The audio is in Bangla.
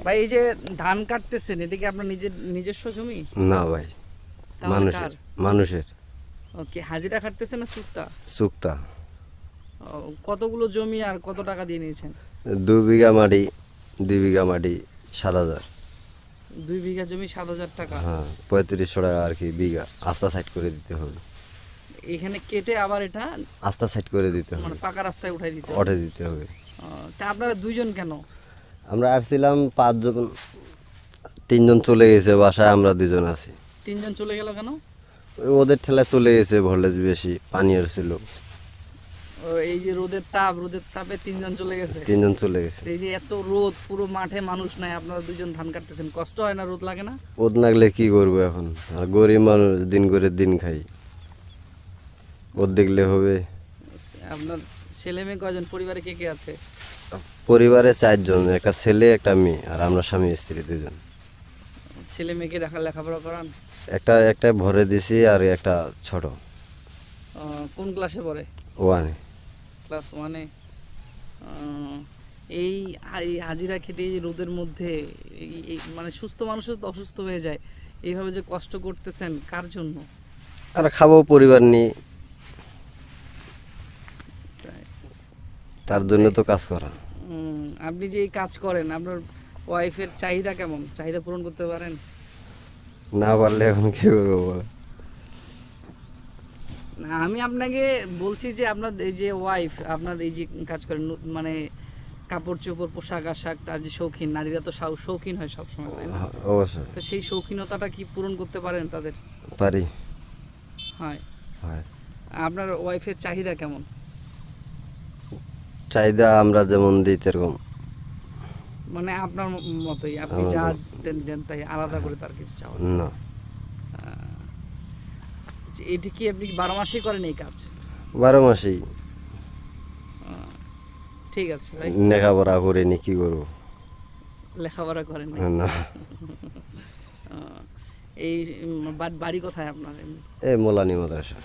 ভাই এই যে ধান কাটতেছেন, এটা কি আপনার নিজস্ব জমি? না ভাই, তাহলে মানুষের কার? মানুষের ওকে, হাজিরা খাটতেছেন না চুক্তা? চুক্তা। কতগুলো জমি আর কত টাকা দিয়ে নিয়েছেন? 2 বিঘা মাটি, 2 বিঘা মাটি 7,000। 2 বিঘা জমি 7,000 টাকা। হ্যাঁ, 3500 টাকা আর কি বিঘা। আস্তা সাইড করে দিতে হবে। এখানে কেটে আবার এটা আস্তা সাইড করে দিতে মানে হবে, পাকা রাস্তায় উঠাই দিতে হবে। ওঠে দিতে হবে। তা আপনারা দুইজন কেন? আমরা আসছিলাম 5 জন, 3 জন চলে গেছে বাসায়, আমরা 2 জন আছি। 3 জন চলে গেল কেন? ওদের ঠেলায় চলে গেছে, ভোল্টেজ বেশি, পানি ছিল। এই যে রোদের তাপে 3 জন চলে গেছে। 3 জন চলে গেছে। এই যে এত রোদ, পুরো মাঠে মানুষ নাই, আপনারা দুইজন ধান কাটতেছেন, কষ্ট হয় না? রোদ লাগে না? ওদ লাগলে কি করবো এখন, আর গরিব মানুষ, দিন করে দিন খাই। ওদ দেখলে হবে? আপনার ছেলে মেয়ে কয়জন? পরিবারে কে কে আছে? পরিবারে 4 জন, একটা ছেলে একটা মেয়ে, আর আমরা স্বামী স্ত্রী 2 জন। ছেলে মেয়েকে লেখাপড়া করান? একটা ভরে দিছি, আর একটা ছোট কোন ক্লাসে পড়ে? 1। ক্লাস 1-এ। এই এই হাজিরা খেটে এই রোদের মধ্যে মানে সুস্থ মানুষও তো অসুস্থ হয়ে যায়, এইভাবে যে কষ্ট করতেছেন কার জন্য? আর খাবো পরিবার নিয়ে, তার জন্য তো কাজ করা। আপনি যে এই কাজ করেন, আপনার ওয়াইফের চাহিদা কেমন? চাহিদা পূরণ করতে পারেন? না পারলে এখন কি করবো বলো? না, আমি আপনাকে বলছি যে আপনার এই যে ওয়াইফ আপনার এই যে কাজ করেন, মানে কাপড় চোপড়, পোশাক আশাক, তার যে শৌখিন, নারীরা তো শৌখিন হয় সবসময়, তাই না? অবশ্যই তো সেই শৌখিনতাটা কি পূরণ করতে পারেন তাদের? পারি। হয়। হয়। আপনার ওয়াইফের চাহিদা কেমন? চাহিদা আমরা যেমন দিই সেরকম। মানে আপনার মতোই, আপনি যা দেন তাই, আলাদা করে তার কিছু চাওয়া না। এটি কি আপনি 12 মাসেই করেন এই কাজ? 12 মাসেই। ঠিক আছে ভাই। লেখাপড়া করে নি কি করবো? লেখাপড়া করেন না। এই বাড়ি কোথায় আপনার? এই মোলানি মাদ্রাসা।